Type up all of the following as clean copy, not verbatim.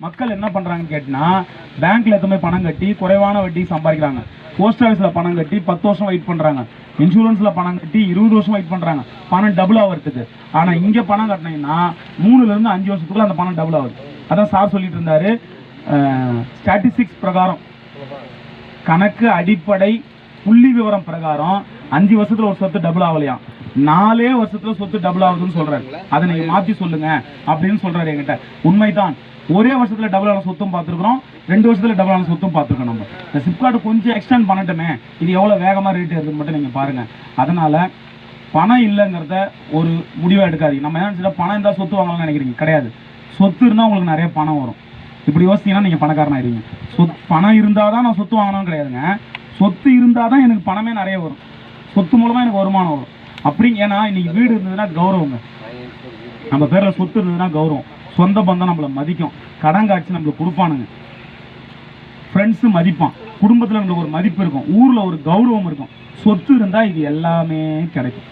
மக்கள் என்ன பண்றாங்கன்னு கேட்டினா பேங்க்ல எதுவுமே பணம் கட்டி குறைவான வட்டி சம்பாதிக்கிறாங்க. போஸ்ட் ஆஃபீஸ்ல பணம் கட்டி 10 வருஷம் வெயிட் பண்றாங்க. இன்சூரன்ஸ்ல பணம் கட்டி 20 வருஷம் வெயிட் பண்றாங்க பணம் டபுள் ஆகிறதுக்கு. ஆனா இங்க பணம் கட்டினீங்கன்னா 3 ல இருந்து 5 வருஷத்துக்குள்ள அந்த பணம் டபுள் ஆகுது. அதான் சார் சொல்லிட்டு இருந்தாரு. ஸ்டாட்டிஸ்டிக்ஸ் பிரகாரம், கணக்கு அடிப்படை புள்ளி விவரம் பிரகாரம் 5 வருஷத்துல ஒரு சொத்து டபுள் ஆகலையாம், 4 வருஷத்துல சொத்து டபுள் ஆகுதுன்னு சொல்றாரு. அதை நீங்க மாத்தி சொல்லுங்க அப்படின்னு சொல்றாரு என்கிட்ட. உண்மைதான், ஒரே வருஷத்துல டபுள் ஆன சொத்தும் பார்த்துருக்கோம், 2 வருஷத்துல டபுள் ஆன சொத்தும் பார்த்துருக்கோம். நம்ம இந்த சிப்கார்டு கொஞ்சம் எக்ஸ்டெண்ட் பண்ணட்டுமே, இது எவ்வளவு வேகமா ரேட் இருக்குன்னு மட்டும் நீங்க பாருங்க. அதனால பணம் இல்லைங்கிறத ஒரு முடிவா எடுக்காதீங்க. நம்ம என்ன பணம் இருந்தால் சொத்து வாங்கலாம்னு நினைக்கிறீங்க, கிடையாது. சொத்து இருந்தால் உங்களுக்கு நிறைய பணம் வரும். இப்படி யோசிச்சீங்கன்னா நீங்கள் பணக்காரன் ஆயிடுவீங்க. பணம் இருந்தால் தான் நான் சொத்து வாங்கணும்னு கிடையாதுங்க. சொத்து இருந்தால் தான் எனக்கு பணமே நிறைய வரும், சொத்து மூலமாக எனக்கு வருமானம் வரும். அப்படி ஏன்னா இன்னைக்கு வீடு இருந்ததுன்னா கௌரவங்க, நம்ம பேரில் சொத்து இருந்ததுன்னா கௌரவம், சொந்த பந்தம் நம்மளை மதிக்கும், கடன் காட்சி நம்மளுக்கு கொடுப்பானுங்க, ஃப்ரெண்ட்ஸு மதிப்பான், குடும்பத்தில் நம்மளுக்கு ஒரு மதிப்பு இருக்கும், ஊரில் ஒரு கௌரவம் இருக்கும். சொத்து இருந்தால் இது எல்லாமே கிடைக்கும்.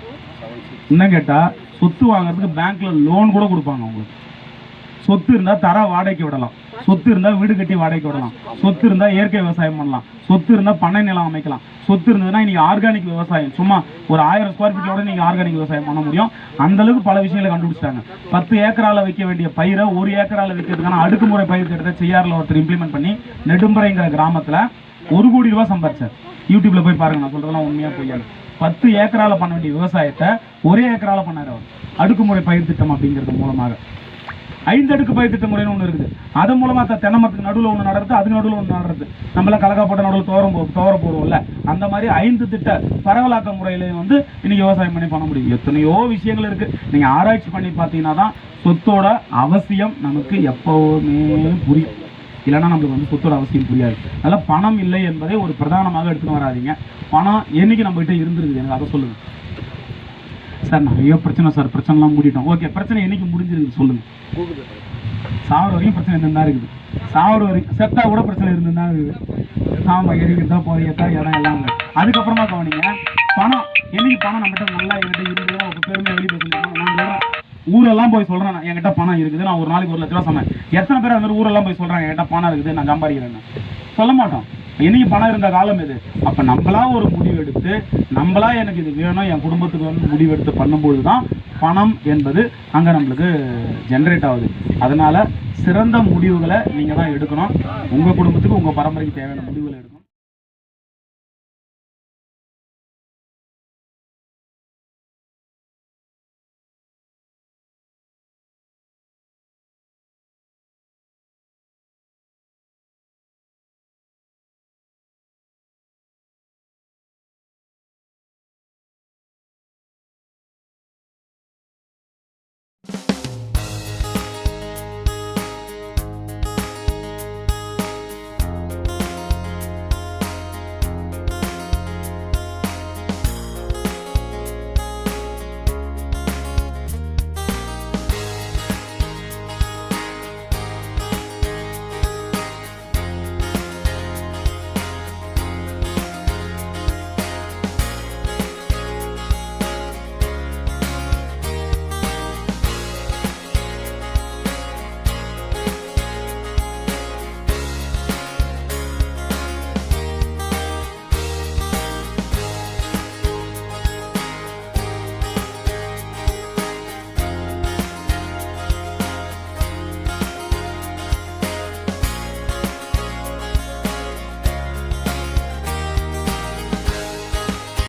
இன்னும் கேட்டால் சொத்து வாங்குறதுக்கு பேங்க்ல லோன் கூட கொடுப்பாங்க உங்களுக்கு. சொத்து இருந்தால் தர வாடகைக்கு விடலாம், சொத்து இருந்தால் வீடு கட்டி வாடகைக்கு விடலாம், சொத்து இருந்தால் இயற்கை விவசாயம் பண்ணலாம், சொத்து இருந்தால் பண்ணை நிலம் அமைக்கலாம், சொத்து இருந்ததுன்னா இன்னைக்கு ஆர்கானிக் விவசாயம் சும்மா ஒரு 1000 ஸ்கொயர் ஃபீட்டோட நீங்கள் ஆர்கானிக் விவசாயம் பண்ண முடியும். அந்த அளவுக்கு பல விஷயங்களை கண்டுபிடிச்சிட்டாங்க. 10 ஏக்கரால வைக்க வேண்டிய பயிரை 1 ஏக்கரால வைக்கிறதுக்கான அடுக்குமுறை பயிர் திட்டத்தை செய்யாறுல ஒருத்தர் இம்ப்ளிமெண்ட் பண்ணி நெடும்பறைங்கிற கிராமத்தில் 1 கோடி ரூபாய் சம்பாரிச்சார். யூடியூப்ல போய் பாருங்க, நான் சொல்றதெல்லாம் உண்மையா போய் 10 ஏக்கரால பண்ண வேண்டிய விவசாயத்தை 1 ஏக்கரால பண்ணார் அவர். அடுக்குமுறை பயிர் திட்டம் அப்படிங்கிறது மூலமாக 5 அடுக்கு பயிர் திட்ட முறைன்னு ஒன்று இருக்குது. அது மூலமா தென்னை மரத்துக்கு நடுவில் ஒன்று நடுறது, அதுக்கு நடுவில் ஒன்று நடுறது, நம்மள கலக்கா போட்ட நடுவில் துவர போடுவோம்ல, அந்த மாதிரி 5 திட்ட பரவலாக்க முறையில இன்னைக்கு விவசாயம் பண்ணி பண்ண முடியும். எத்தனையோ விஷயங்கள் இருக்கு. நீங்க ஆராய்ச்சி பண்ணி பார்த்தீங்கன்னா தான் சொத்தோட அவசியம் நமக்கு எப்பவுமே புரியும். இல்லைன்னா நம்மளுக்கு சொத்தோட அவசியம் புரியாது. அதனால பணம் இல்லை என்பதை ஒரு பிரதானமாக எடுத்துன்னு வராதிங்க. பணம் என்னைக்கு நம்ம கிட்ட இருந்திருக்குது, எனக்கு அதை சொல்லுங்க. சார் நிறைய பிரச்சனை சார், பிரச்சனைலாம் மூடிட்டோம். ஓகே, பிரச்சனை என்னைக்கு முடிஞ்சிருக்கு சொல்லுங்க. சாவர வரைக்கும் பிரச்சனை இருந்துதான் இருக்குது, சாவர வரைக்கும் செத்தா கூட பிரச்சனை இருந்துதான் இருக்குது. ஆமா, எரிக்கிறதா போயத்தா இடம் எல்லாம். அதுக்கப்புறமா கவனிங்க, பணம் என்னைக்கு பணம் நம்மகிட்ட நல்லா என்கிட்ட இருந்தது ஒரு பெருமையை வெளியே பேசணும். ஊரெல்லாம் போய் சொல்றேன் என்கிட்ட பணம் இருக்குது, நான் ஒரு நாளைக்கு 1 லட்ச ரூபா சொன்னேன். எத்தனை பேர் அந்த மாதிரி ஊரெல்லாம் போய் சொல்றாங்க என்கிட்ட பணம் இருக்குது, நான் சம்பாதிக்கிறேன்னு? சொல்ல மாட்டோம். என்னைக்கு பணம் இருந்த காலம் இது. அப்ப நம்மளா ஒரு முடிவு எடுத்து, நம்மளா எனக்கு இது வேணும், என் குடும்பத்துக்கு முடிவு எடுத்து பண்ணும்போது தான் பணம் என்பது அங்க நம்மளுக்கு ஜென்ரேட் ஆகுது. அதனால சிறந்த முடிவுகளை நீங்க தான் எடுக்கணும். உங்க குடும்பத்துக்கு உங்க பரம்பரைக்கு தேவையான முடிவுகளை எடுக்கணும்.